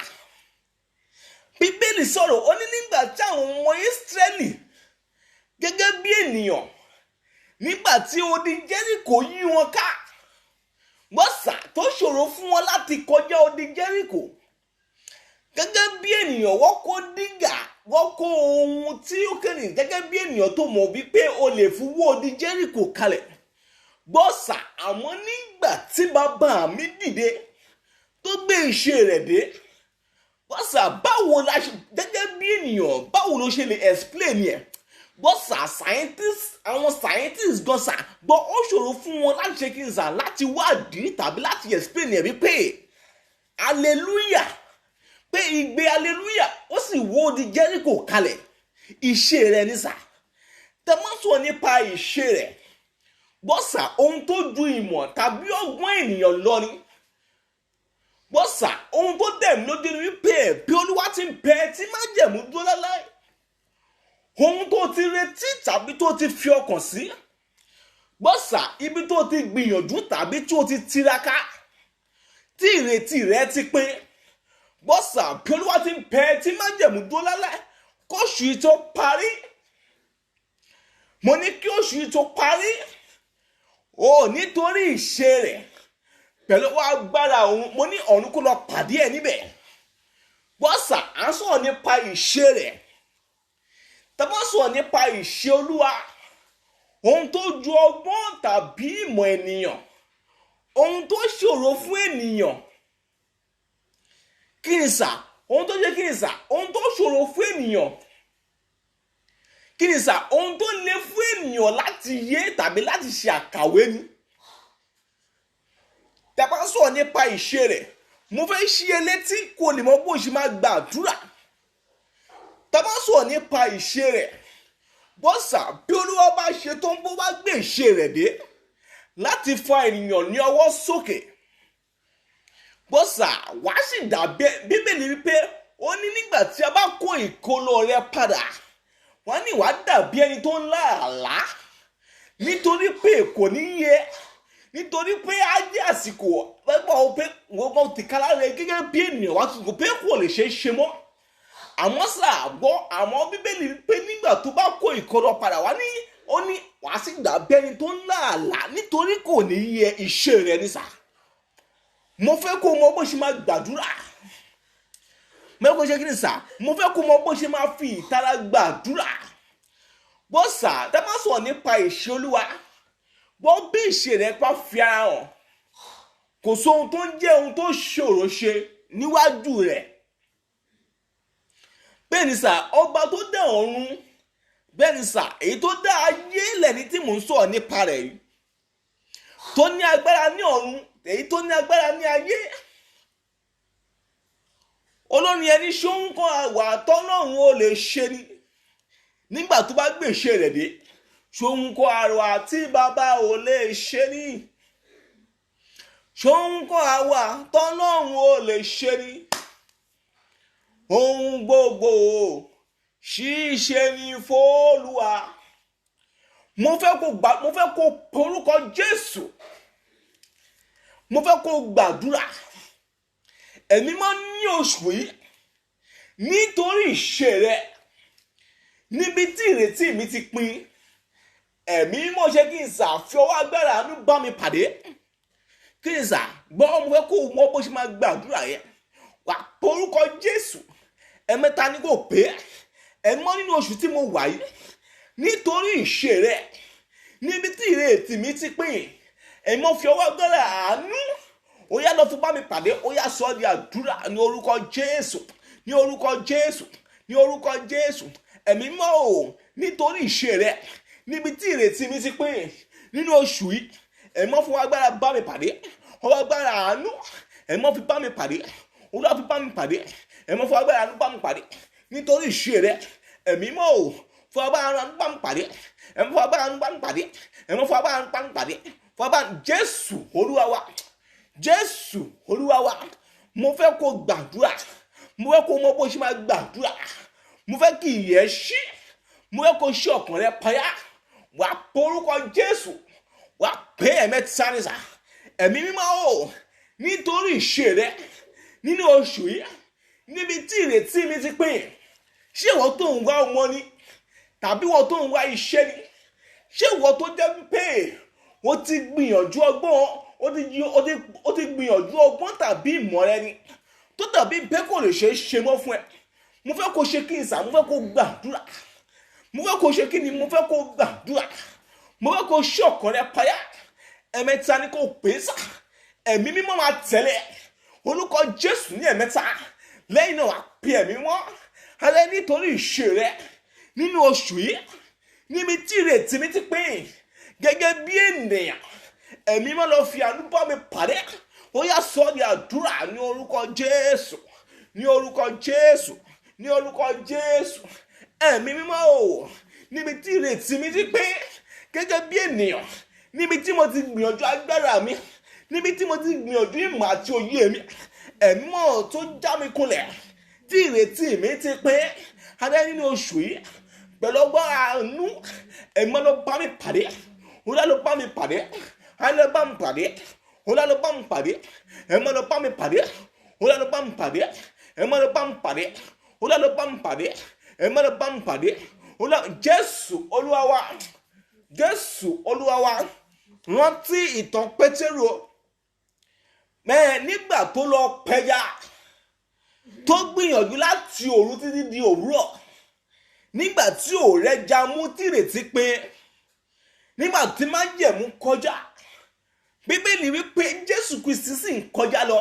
S2: Bíbélì sọ̀rọ̀ ó ní nígbà tí àwọn ọmọ Ísírẹ́lì gẹ́gẹ́ bí ènìyàn, nígbà tí odi Jẹ́ríkò yí wọn ká, bọ́sà tó ṣòro fún wọn láti kọjá odi Jẹ́ríkò. Gẹ́gẹ́ bí ènìyàn wọ́n kó dígà, wọ́n kó ohun tí ó kéré gẹ́gẹ́ bí ènìyàn tó mọ̀ wípé o lè fi wó odi Jẹ́ríkò kalẹ̀. Bọ́sà àmọ́ nígbà tí bàbá mi dìde tó gbé ìṣe rẹ̀ dé, bọ́sà báwo la ṣe gẹ́gẹ́ bí ènìyàn báwo ló ṣe lè explain yẹn? Bọ́sà àwọn scientists gan sà gbọ́ ó ṣòro fún wọn láti ṣe kí n sà láti wádìí tàbí láti explain yẹn wípé hallelujah, pé igbe hallelujah ó sì wó odi Jẹ́ríkò kalẹ̀. Ìṣe rẹ̀ ni sà. Tá máa sọ nípa ìṣe rẹ̀, bọ́sà ohun tó ju ìmọ̀ tàbí ọgbọ́n ènìyàn lọ ni. Bọ́sà ohun tó dẹ̀ mí lójú ni wípé bí Olúwa ti ń bẹ tí májẹ̀mú dúró láláì, ohun tó ti retí tàbí tó ti fi ọkàn sí, bọ́sà ibi tó ti gbìyànjú tàbí tí ó ti tiraka tí ìrètí rẹ̀ ti pé, bọ́sà bí Olúwa ti ń bẹ tí májẹ̀mú dúró láláì, kóṣù yìí tó parí, mo ní kí oṣù yìí tó parí, nítorí ìṣe rẹ̀ pẹ̀lú agbára òun, mo ní ọ̀run kó lọ pàdé ẹ̀ níbẹ̀. Bọ́sà à ń sọ̀rọ̀ nípa ìṣe rẹ̀. Tá bá sọ̀rọ̀ nípa ìṣe Olúwa, ohun tó ju ọgbọ́n tàbí ìmọ̀ ènìyàn, ohun tó ṣòro fún ènìyàn, kí ni sà? Ohun tó jẹ́ kí ni sà? Ohun tó ṣòro fún ènìyàn kí ni sà ohun tó le fún ènìyàn láti yé tàbí láti ṣe àkàwé ni. tá a bá sọ̀rọ̀ nípa ìṣe rẹ̀ mo fẹ́ ṣí ẹ létí kó lè mọ bó ṣe máa gbàdúrà. tá a bá sọ̀rọ̀ nípa ìṣe rẹ̀ bọ́sà bí Olúwa bá ṣe tó ń bó bá gbé ìṣe rẹ̀ dé láti fa ènìyàn ní ọwọ́ sókè. bọ́sà wàá sì dàbí Bíbélì wípé ó ní nígbà tí a bá kó ìkólọ rẹ padà wọ́n ní wàá dàbí ẹni tó ń lá àlá nítorí pé kò ní yé nítorí pé á jẹ́ àsìkò lẹ́gbọ̀n pé wọ́n ti kára rẹ gẹ́gẹ́ bí ènìyàn wá tuntun pé kò lè ṣe é ṣe mọ́. àmọ́ sà gbọ́ àwọn Bíbélì pé nígbà tó bá kó ìkólọ padà wá ní ó ní wàá sì dàbí ẹni tó ń lá àlá nítorí kò ní yé iṣẹ́ rẹ ní sà. mo fẹ́ kó mọ bó ṣe máa gbàdúrà. mo fẹ́ kó ṣe kí ni sà mo fẹ́ kó mọ bó ṣe máa fi ìtara gbàdúrà. bó sà tá a bá sọ̀rọ̀ nípa ìṣe Olúwa bó bí ìṣe rẹ̀ pa fi ara hàn kò sóhun tó ń jẹ́ ohun tó ṣòro ṣe níwájú rẹ̀. bẹ́ẹ̀ ni sà ọba tó dá ọ̀run bẹ́ẹ̀ ni sà èyí tó dá ayé lẹ́ni tí mò ń sọ̀rọ̀ nípa rẹ̀ yìí tó ní agbára ní ọ̀run èyí tó ní agbára ní ayé. olórin ẹni ṣóhun kan àwà tọ́lọ́run ó lè ṣe ni nígbà tó bá gbé ìṣe rẹ̀ dé ṣóhun kan àwà tí bàbá ò lè ṣe ni ṣóhun kan àwà tọ́lọ́run ó lè ṣe ni ohun gbogbo ṣíṣe ni f'Olúwa. mo fẹ́ kó porúkọ Jésù mo fẹ́ kó gbàdúrà ẹ̀mí máa ń ní oṣù yìí nítorí ìṣe rẹ níbi tí ìrètí mi ti pin ẹ̀mí mọ̀ ṣe kí n sà fi ọwọ́ agbára àánú bá mi pàdé kí n sà gbọ́ mo fẹ́ kó mọ bó ṣe máa gbàdúrà yẹn wà porúkọ Jésù ẹ̀mẹ́ta ni kò pé ẹ̀mọ́ nínú oṣù tí mo wà yìí nítorí ìṣe rẹ níbi tí ìrètí mi ti pin ẹ̀mọ́ fi ọwọ́ agbára àánú ó yá lọ fún bá mi pàdé ó yá sọ di àdúrà ní orúkọ Jésù ní orúkọ Jésù ní orúkọ Jésù. ẹ̀mí mọ́ ò nítorí ìṣe rẹ níbi tí ìrètí mi ti pín nínú oṣù yìí ẹ̀mọ́ fún agbára bá mi pàdé ọwọ́ agbára àánú ẹ̀mọ́ fi bá mi pàdé olúwa fi bá mi pàdé ẹ̀mọ́ fún agbára àánú bá mi pàdé nítorí ìṣe rẹ ẹ̀mí mọ́ ò fún agbára àánú bá mi pàdé ẹ̀mọ́ fún agbára àánú bá mi pàdé ẹ̀mọ́ fún agbára àánú bá mi pàdé fún agbára Jésù Olúwa wa Jésù Olúwa wa. mo fẹ́ kó gbàdúrà mo fẹ́ kó mọ bó ṣe máa gbàdúrà mo fẹ́ kí ìyẹ́ ṣí mo fẹ́ kó ṣí ọkàn rẹ payá wà porúkọ Jésù wà pé ẹ̀mẹ́ta ní sà ẹ̀mí mímọ́ o nítorí ìṣe rẹ nínú oṣù yìí níbi tí ìrètí mi ti pín ṣé ìwọ tó ń wá ọmọ ni tàbí ìwọ tó ń wá iṣẹ́ ni ṣé ìwọ tó jẹ́ pé o ti gbìyànjú ọgbọ́n ó ti gbìyànjú ọgbọ́n tàbí ìmọ̀ rẹ ni tó tàbí bẹ́ẹ̀ kò lè ṣe é ṣe mọ́ fún ẹ. mo fẹ́ kó ṣe kí n sà mo fẹ́ kó gbàdúrà mo fẹ́ kó ṣe kí ni mo fẹ́ kó gbàdúrà mo fẹ́ kó ṣí ọkàn rẹ payá ẹ̀mẹ́ta ni kò pè é sà ẹ̀mí mímọ́ máa tẹ̀lé orúkọ Jésù ní ẹ̀mẹ́ta lẹ́yìn náà wà pé ẹ̀mí mọ́ alẹ́ nítorí ìṣe rẹ nínú oṣù yìí níbi tí ìrètí mi ti pín gẹ́gẹ́ bí ènìyàn ẹ̀mí mọ́ lọ fi àánú bá mi pàdé ó yá sọ di àdúrà ní orúkọ Jésù ní orúkọ Jésù ní orúkọ Jésù. ẹ̀mí mímọ́ o níbi tí ìrètí mi ti pín gẹ́gẹ́ bí ènìyàn níbi tí mo ti gbìyànjú agbára mi níbi tí mo ti gbìyànjú ìmọ̀ àti òye mi ẹ̀mí mọ́ tó já mi kulẹ̀ tí ìrètí mi ti pín adé nínú oṣù yìí pẹ̀lú ọgbọ́n àánú ẹ̀mí mọ́ ló bá mi pàdé ó ló bá mi pàdé á ló bá mi pàdé ó ló bá mi pàdé ẹ̀mí mọ́ ló bá mi pàdé ó ló bá mi pàdé ẹ̀mí mọ́ ló bá mi pàdé ó ló bá mi pàdé ẹ̀mí mọ́ ló bá mi pàdé ó ló Jésù Olúwa wa Jésù Olúwa wa. rántí ìtàn Pétérù nígbà tó lọ pẹja tó gbìyànjú láti òru títí di òwúrọ̀ nígbà tí ò rẹ́ja mú tìrètí pé nígbà tí májẹ̀mú kọjá Bíbélì wípé Jésù Kristi sì ń kọjá lọ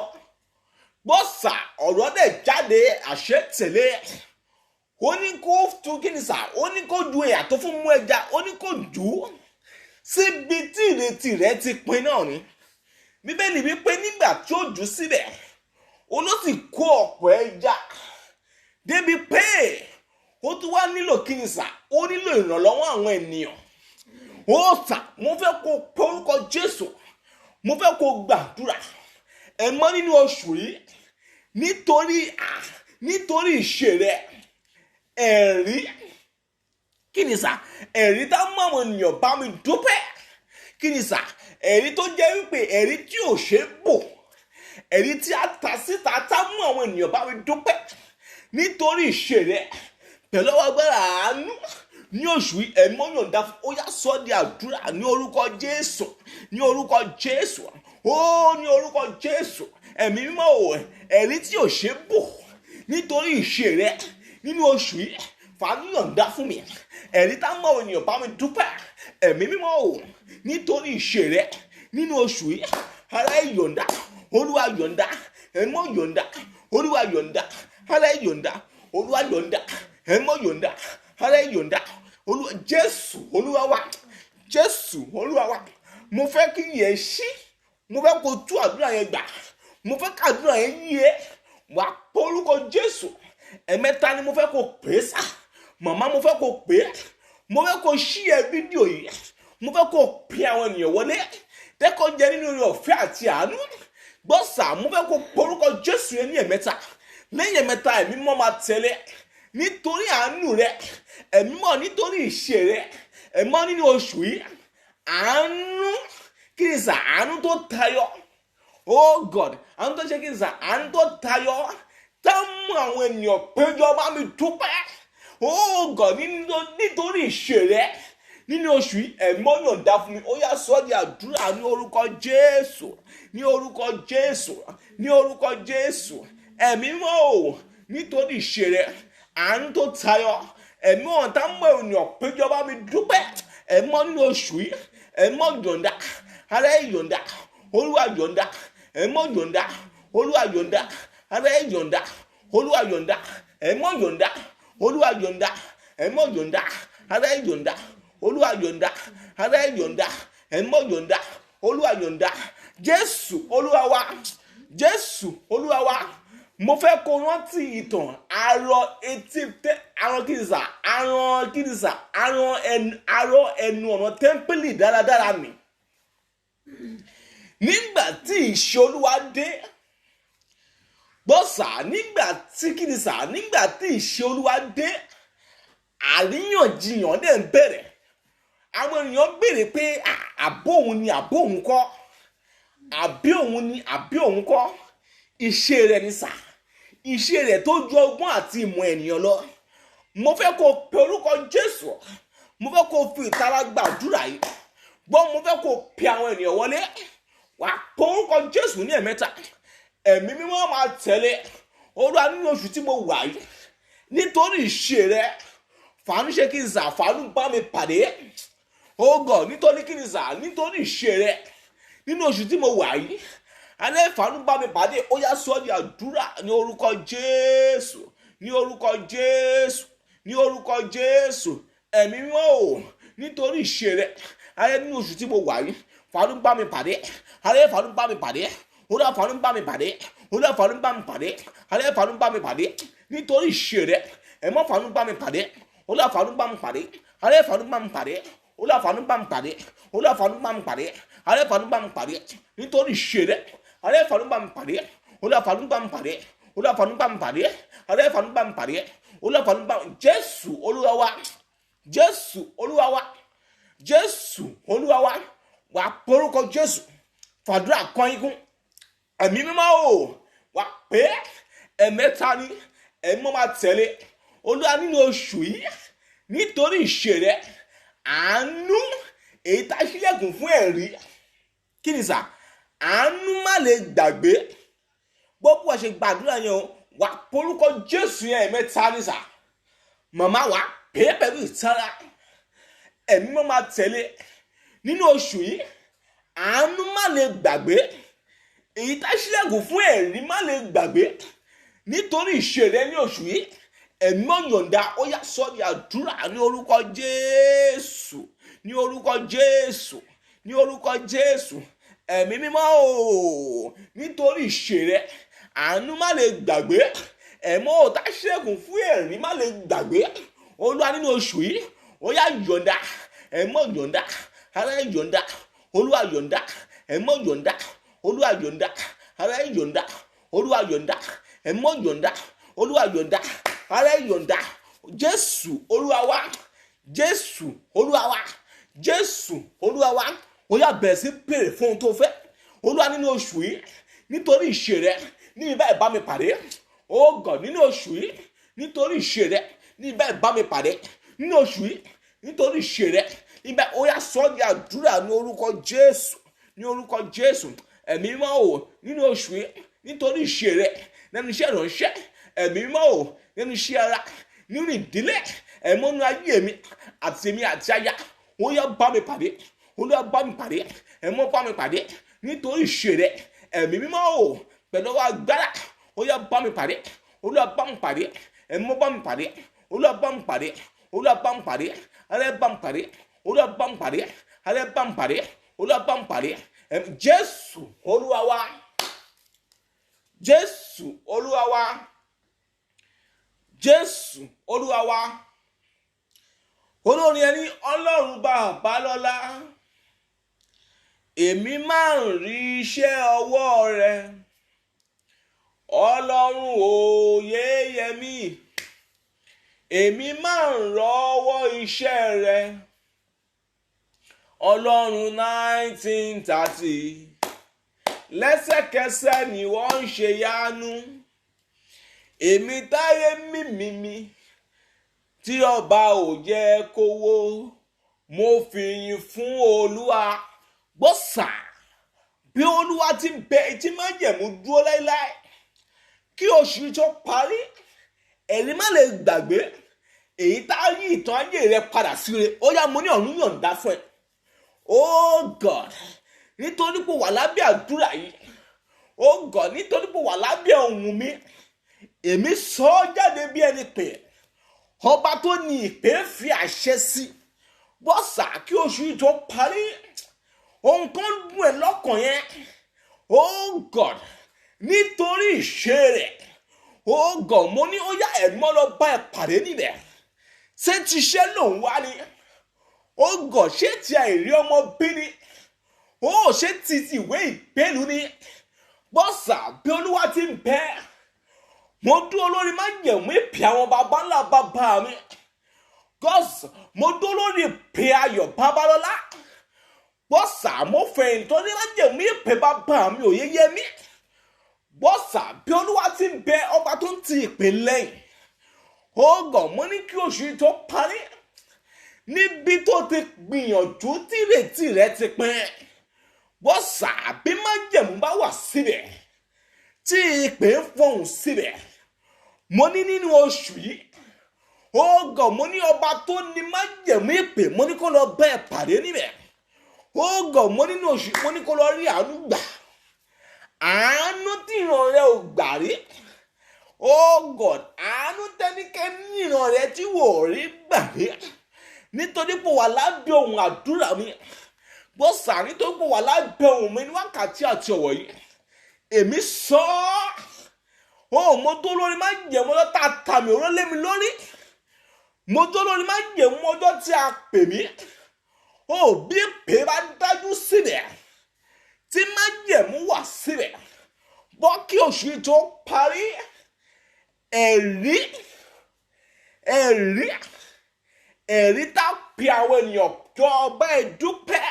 S2: bọ́sà ọ̀rọ̀ dẹ̀ jáde àṣẹ tẹ̀lé ó ní kó tú kí ni sà, ó ní kó ju ẹ̀yà tó fún mú ẹja, ó ní kó jù ú síbi tí ìrètí rẹ̀ ti pin náà ni. Bíbélì wípé nígbà tí ó jù ú síbẹ̀, ó ló sì kó ọ̀pọ̀ ẹja débi pé ó tún wá nílò kí ni sà, ó nílò ìrànlọ́wọ́ àwọn ènìyàn. Ó sà, mo fẹ́ kó pe orúkọ Jésù, mo fẹ́ kó gbàdúrà ẹ mọ́ nínú oṣù yìí nítorí ìṣe rẹ. Ẹ̀rí kí ni sà, ẹ̀rí tá mú àwọn ènìyàn bá mi dúpẹ́. Kí ni sà, ẹ̀rí tó jẹ́ wípé ẹ̀rí tí ò ṣe bò, ẹ̀rí tí a ta síta tá mú àwọn ènìyàn bá mi dúpẹ́ nítorí ìṣe rẹ. Pẹ̀lú agbára àánú ní oṣù yìí ẹ̀mọ́ yọ̀ǹda fún, ó yá sọ di àdúrà ní orúkọ Jésù, ní orúkọ Jésù, ó ní orúkọ Jésù. Ẹ̀mí mímọ́ ò, ẹ̀rí tí ò ṣe bò nítorí ìṣe rẹ nínú oṣù yìí fàánú yọ̀ǹda fún mi. Ẹ̀rí tá mú àwọn ènìyàn bá mi dúpẹ́, ẹ̀mí mímọ́ ò, nítorí ìṣe rẹ nínú oṣù yìí. Ara yọ̀ǹda, Olúwa yọ̀ǹda, ẹ̀mọ́ yọ̀ǹda, Olúwa yọ̀ǹda, ara yọ̀ǹda, Olúwa yọ̀ǹda, ẹ̀mọ́ yọ̀ǹda, ara yọ̀ǹda. Olúwa Jésù Olúwa wa, Jésù Olúwa wa. Mo fẹ́ kí yẹn ṣí, mo fẹ́ kó tú àdúrà yẹn gbà, mo fẹ́ ká àdúrà yẹn yé. Wà pé orúkọ Jésù ẹ̀mẹ́ta ni mo fẹ́ kó pè é sà. Màmá mo fẹ́ kó pè é, mo fẹ́ kó ṣí ẹ fídíò yìí, mo fẹ́ kó pè àwọn ènìyàn wọlé tẹ́kọ̀ jẹ́ nínú oore ọ̀fẹ́ àti àánú. Gbọ́ sà, mo fẹ́ kó pè orúkọ Jésù yẹn ní ẹ̀mẹ́ta. Lẹ́yìn ẹ̀mẹ́ta ẹ̀mí mọ́ máa tẹ̀lé nítorí àánú rẹ, ẹ̀mí mọ́ nítorí ìṣe rẹ, ẹ̀mọ́ nínú oṣù yìí. Àánú kí ni sà, àánú tó tayọ. Oh God, àánú tó ṣe kí ni sà, àánú tó tayọ tá mú àwọn ènìyàn péjọ bá mi dúpẹ́. Oh God, nítorí ìṣe rẹ nínú oṣù yìí ẹ̀mọ́ yọ̀ǹda fún mi. Ó yá sọ di àdúrà ní orúkọ Jésù, ní orúkọ Jésù, ní orúkọ Jésù. Ẹ̀mí mọ́ ò, nítorí ìṣe rẹ, àánú tó tayọ, ẹ̀mí ọ̀hún tá mú ènìyàn péjọ bá mi dúpẹ́. Ẹ̀mọ́ nínú oṣù yìí, ẹ̀mọ́ yọ̀ǹda, ara yọ̀ǹda, Olúwa yọ̀ǹda, ẹ̀mọ́ yọ̀ǹda, Olúwa yọ̀ǹda, ara yọ̀ǹda, Olúwa yọ̀ǹda, ẹ̀mọ́ yọ̀ǹda, Olúwa yọ̀ǹda, ẹ̀mọ́ yọ̀ǹda, ara yọ̀ǹda, Olúwa yọ̀ǹda, ara yọ̀ǹda, ẹ̀mọ́ yọ̀ǹda, Olúwa yọ̀ǹda. Jésù Olúwa wa, Jésù Olúwa wa. Mo fẹ́ kó rántí ìtàn arọ etí tẹ́, arọ kìnìsà, arọ ẹnu ọ̀nà tẹ́ḿpìlì dáradára mi. Nígbà tí ìṣe Olúwa dé, gbọ́sà, nígbà tí kìnìsà, nígbà tí ìṣe Olúwa dé, àríyànjiyàn dẹ̀ ń bẹ̀rẹ̀. Àwọn ènìyàn béèrè pé àbó òun ni àbó òun kọ́, àbí òun ni àbí òun kọ́. Ìṣe rẹ̀ ni sà, ìṣe rẹ̀ tó ju ọgbọ́n àti ìmọ̀ ènìyàn lọ. Mo fẹ́ kó pe orúkọ Jésù, mo fẹ́ kó fi ìtara gbàdúrà yìí. Gbọ́, mo fẹ́ kó pe àwọn ènìyàn wọlé. Wà pe orúkọ Jésù ní ẹ̀mẹ́ta. Ẹ̀mí mímọ́ máa tẹ̀lé. Olúwa, nínú oṣù tí mo wà yìí, nítorí ìṣe rẹ, fàánú ṣe kí n sà, fàánú bá mi pàdé. Oh God, nítorí kí ni sà, nítorí ìṣe rẹ nínú oṣù tí mo wà yìí, alẹ́ fàánú bá mi pàdé. Ó yá sọ di àdúrà ní orúkọ Jésù, ní orúkọ Jésù, ní orúkọ Jésù. Ẹ̀mí mímọ́ ò, nítorí ìṣe rẹ, alẹ́ nínú oṣù tí mo wà yìí, fàánú bá mi pàdé. Alẹ́ fàánú bá mi pàdé. Olúwa fàánú bá mi pàdé. Olúwa fàánú bá mi pàdé. Alẹ́ fàánú bá mi pàdé. Nítorí ìṣe rẹ, ẹ̀mọ́ fàánú bá mi pàdé. Olúwa fàánú bá mi pàdé. Alẹ́ fàánú bá mi pàdé. Olúwa fàánú bá mi pàdé. Olúwa fàánú bá mi pàdé. Alẹ́ fàánú bá mi pàdé. Nítorí ìṣe rẹ, alẹ́ fàánú bá mi pàdé. Olúwa fàánú bá mi pàdé. Olúwa fàánú bá mi pàdé. Alẹ́ fàánú bá mi pàdé. Olúwa fàánú bá mi. Jésù Olúwa wa, Jésù Olúwa wa, Jésù Olúwa wa. Wà pe orúkọ Jésù, fàdúrà kan igun. Ẹ̀mí mímọ́ ò, wà pé ẹ̀mẹ́ta ni ẹ̀mọ́ máa tẹ̀lé. Olúwa, nínú oṣù yìí, nítorí ìṣe rẹ, àánú èyí tá ṣílẹ̀kùn fún ẹ̀rí. Kí ni sà? Àánú má lè gbàgbé. Gbogbo wa ṣe gbàdúrà yẹn o, wà pe orúkọ Jésù yẹn ẹ̀mẹ́ta ni sà. Màmá wa pè é pẹ̀lú ìtara. Ẹ̀mí mímọ́ máa tẹ̀lé. Nínú oṣù yìí, àánú má lè gbàgbé. Èyí tá ṣílẹ̀kùn fún ẹ̀rí má lè gbàgbé. Nítorí ìṣe rẹ ní oṣù yìí, ẹ̀mí ọ̀yọ̀ǹda ó yá sọ di àdúrà ní orúkọ Jésù, ní orúkọ Jésù, ní orúkọ Jésù. Ẹ̀mí mímọ́ o, nítorí ìṣe rẹ àánú má lè gbàgbé, ẹ̀mọ́ ò tá ṣẹ́gun fún ẹ̀rín má lè gbàgbé. Olúwa nínú oṣù yìí ó yá yọ̀ǹda, ẹ̀mọ́ yọ̀ǹda, ara yọ̀ǹda, Olúwa yọ̀ǹda, ẹ̀mọ́ yọ̀ǹda, Olúwa yọ̀ǹda, ara yọ̀ǹda, Olúwa yọ̀ǹda, ẹ̀mọ́ yọ̀ǹda, Olúwa yọ̀ǹda, ara yọ̀ǹda. Jésù Olúwa wa, Jésù Olúwa wa, Jésù Olúwa wa. Ó yá bẹ̀rẹ̀ sí béèrè fún ohun tó fẹ́. Olúwa nínú oṣù yìí nítorí ìṣe rẹ ní ibà ìbá mi pàdé. Oh God, nínú oṣù yìí nítorí ìṣe rẹ ní ibà ìbá mi pàdé. Nínú oṣù yìí nítorí ìṣe rẹ ibà ó yá sọ di àdúrà ní orúkọ Jésù, ní orúkọ Jésù. Ẹ̀mí mímọ́ o, nínú oṣù yìí nítorí ìṣe rẹ nínú iṣẹ́ ìránṣẹ́, ẹ̀mí mímọ́ o, nínú iṣẹ́ ara, nínú ìdílé, ẹ̀mọ́nú ayé mi àti èmi àti aya, ó yá bá mi pàdé. Olúwa bá mi pàdé, ẹ̀mọ́ bá mi pàdé nítorí ìṣe rẹ. Ẹ̀mí mímọ́ o, pẹ̀lú ọwọ́ agbára ó yá bá mi pàdé. Olúwa bá mi pàdé, ẹ̀mọ́ bá mi pàdé. Olúwa bá mi pàdé, Olúwa bá mi pàdé, alẹ́ bá mi pàdé. Olúwa bá mi pàdé, alẹ́ bá mi pàdé. Olúwa bá mi pàdé. Jésù Olúwa wa, Jésù Olúwa wa, Jésù Olúwa wa. Olórin ẹni Ọlọ́run bàbá lọ́lá, èmi máa ń rí iṣẹ́ ọwọ́ rẹ. Ọlọ́run Oyeyemi, èmi máa ń rọ́wọ́ iṣẹ́ rẹ. Ọlọ́run 1930, lẹ́sẹ̀kẹsẹ̀ ni wọ́n ń ṣe yánu. Èmi táyé mímímí tí ọba ò jẹ́ kówó, mo fìyìn fún Olúwa. Gbọ́sà bí Olúwa ti bẹ tí máa jẹ̀mú dúró láíláí kí oṣù tó parí, ẹ̀rí má lè gbàgbé èyí tá yí ìtàn ayé rẹ padà sí rere. Ó yá mo ní ọ̀run yọ̀ǹda fún ẹ. Oh God, nítorí pé wà lábẹ́ àdúrà yìí, oh God, nítorí pé wà lábẹ́ ohùn mi, èmi sọ ọ́ jáde bí ẹni pé ọba tó ní ìpè fi àṣẹ sí. Bọ́sà kí oṣù yìí tó parí, ohun kan dùn ẹ́ lọ́kàn yẹn. Oh God, nítorí ìṣe rẹ̀, oh God, mo ní ó yá ẹ̀mọ́ lọ bá ẹ pàdé níbẹ̀. Ṣé ti iṣẹ́ lòun wá ni? Oh God, ṣé ti àìrí ọmọ bí ni? Oh, ṣé ti ìwé ìgbélu ni? Bọ́sà bí Olúwa ti ń bẹ, mo dúró lórí májẹ̀mú ìpè àwọn baba ńlá bàbá mi. Gọ́sà mo dúró lórí ìpè Ayọ̀ Babalọ́lá. Bọ́sà mo fẹ̀yìn tó ní májẹ̀mú ìpè bàbá mi Oyeyemi. Bọ́sà bí Olúwa ti ń bẹ, ọba tó ń ti ìpè lẹ́yìn. Ògàn mo ní kí oṣù yìí tó parí, níbi tó ti gbìyànjú tí ìrètí rẹ ti pín. Bọ́sà bí májẹ̀mú bá wà síbẹ̀, tí ìpè ń fọhùn síbẹ̀, mo ní nínú oṣù yìí, ògàn mo ní ọba tó ní májẹ̀mú ìpè, mo ní kó lọ bẹ́ẹ̀ pàdé níbẹ̀. Ògàn mo nínú oṣù mo ní kó lọ rí àánú gbà, àánú tí ìran rẹ ò gbà rí. Oh God, àánú tẹ́nikẹ́ni ìran rẹ tí wò rí gbà rí. Nítorí pé wà lábẹ́ ohùn àdúrà mi. Bọ́sà nítorí pé wà lábẹ́ ohùn mi ní wákàtí àti ọ̀wọ̀ yìí, èmi sọ ọ́. Mo tó lórí má jẹ̀mú ọjọ́ tá a tà mí òró lé mi lórí. Mo tó lórí má jẹ̀mú ọjọ́ tí a pè mí. Bí ìpè bá dájú síbẹ̀, tí má jẹ̀mú wà síbẹ̀, bọ́ kí oṣù yìí tó parí, ẹ̀rí tá a pè àwọn ènìyàn jọ ọba ìdúpẹ́.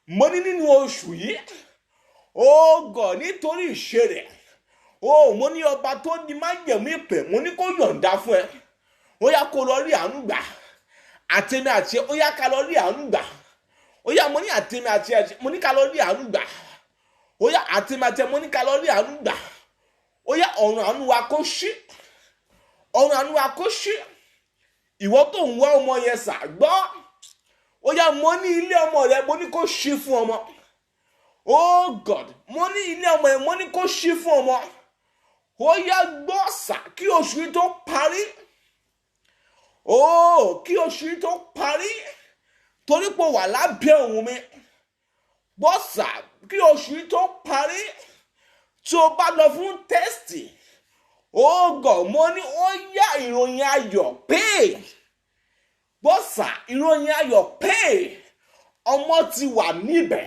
S2: Mo ní nínú oṣù yìí, God, nítorí ìṣe rẹ̀, mo ní ọba tó ní májẹ̀mú ìpè, mo ní kó yọ̀ǹda fún ẹ. Ó yá kó lọ rí àánú gbà. Àtẹ̀mí àti ó yá ká lọ rí àánú gbà. Ó yá mo ní àtẹ̀mí àti mo ní ká lọ rí àánú gbà. Ó yá àtẹ̀mí àti mo ní ká lọ rí àánú gbà. Ó yá ọ̀run àánú wa kó ṣí. Ọ̀run àánú wa kó ṣí. Ìwọ tó ń wá ọmọ yẹn sà gbọ́. Ó yá mo ní ilé ọmọ rẹ, mo ní kó ṣí fún ọmọ. Oh God, mo ní ilé ọmọ yẹn, mo ní kó ṣí fún ọmọ. Ó yá gbọ́ sà kí oṣù yìí tó parí, kí oṣù yìí tó parí torí pé wà lábẹ́ òun mi bọ́sà kí oṣù yìí tó parí tí o bá lọ fún tẹ́sítì gọ̀ mo ní ó yá ìròyìn ayọ̀ pé bọ́sà ìròyìn ayọ̀ pé ọmọ ti wà níbẹ̀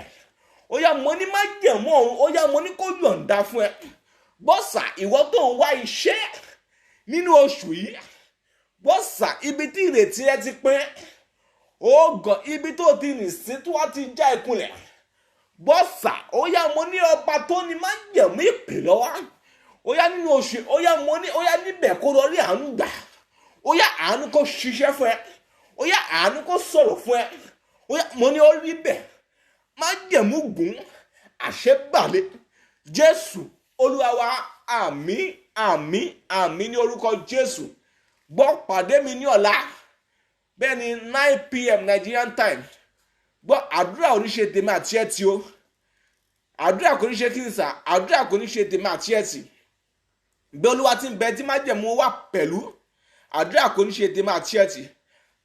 S2: ó yá mo ní má jẹ̀mú ọ̀run ó yá mo ní kó yọ̀ǹda fún ẹ bọ́sà ìwọ tó ń wá iṣẹ́ nínú oṣù yìí bọ́sà ibi tí ìrètí ẹ ti pín gọ̀ ibi tó ti rìn sí tó wá ti já ìkúnlẹ̀ bọ́sà ó yá mo ní ọba tó ní má jẹ̀mú ìpè lọ́wọ́ ó yá nínú oṣù ó yá mo ní ó yá níbẹ̀ kó lọ rí àánú gbà ó yá àánú kó ṣiṣẹ́ fún ẹ ó yá àánú kó sọ̀rọ̀ fún ẹ ó yá mo ní ó rí bẹ̀ má jẹ̀mú gùn àṣẹ balẹ̀ Jésù Olúwa wa àmín àmín àmín ní orúkọ Jésù gbọ́ pàdé mi ní ọ̀la bẹ́ẹ̀ ni 9 p.m. Nigerian time gbọ́ àdúrà oníṣe tèmi àti ẹ̀ tí ó àdúrà kò ní ṣe kí n sà àdúrà kò ní ṣe tèmi àti ẹ̀ tí bí Olúwa ti ń bẹ tí má jẹ̀mú wà pẹ̀lú àdúrà kò ní ṣe tèmi àti ẹ̀ tí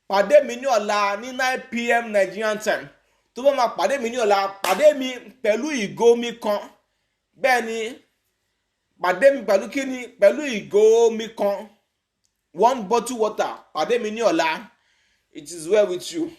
S2: pàdé mi ní ọ̀la ní 9 p.m. Nigerian time tó bá máa pàdé mi ní ọ̀la pàdé mi pẹ̀lú ìgò omi kan bẹ́ẹ̀ ni pàdé mi pẹ̀lú kíni pẹ̀lú ìgò omi kan 1 bottle water pàdé mi ní ọ̀la. It is well with you.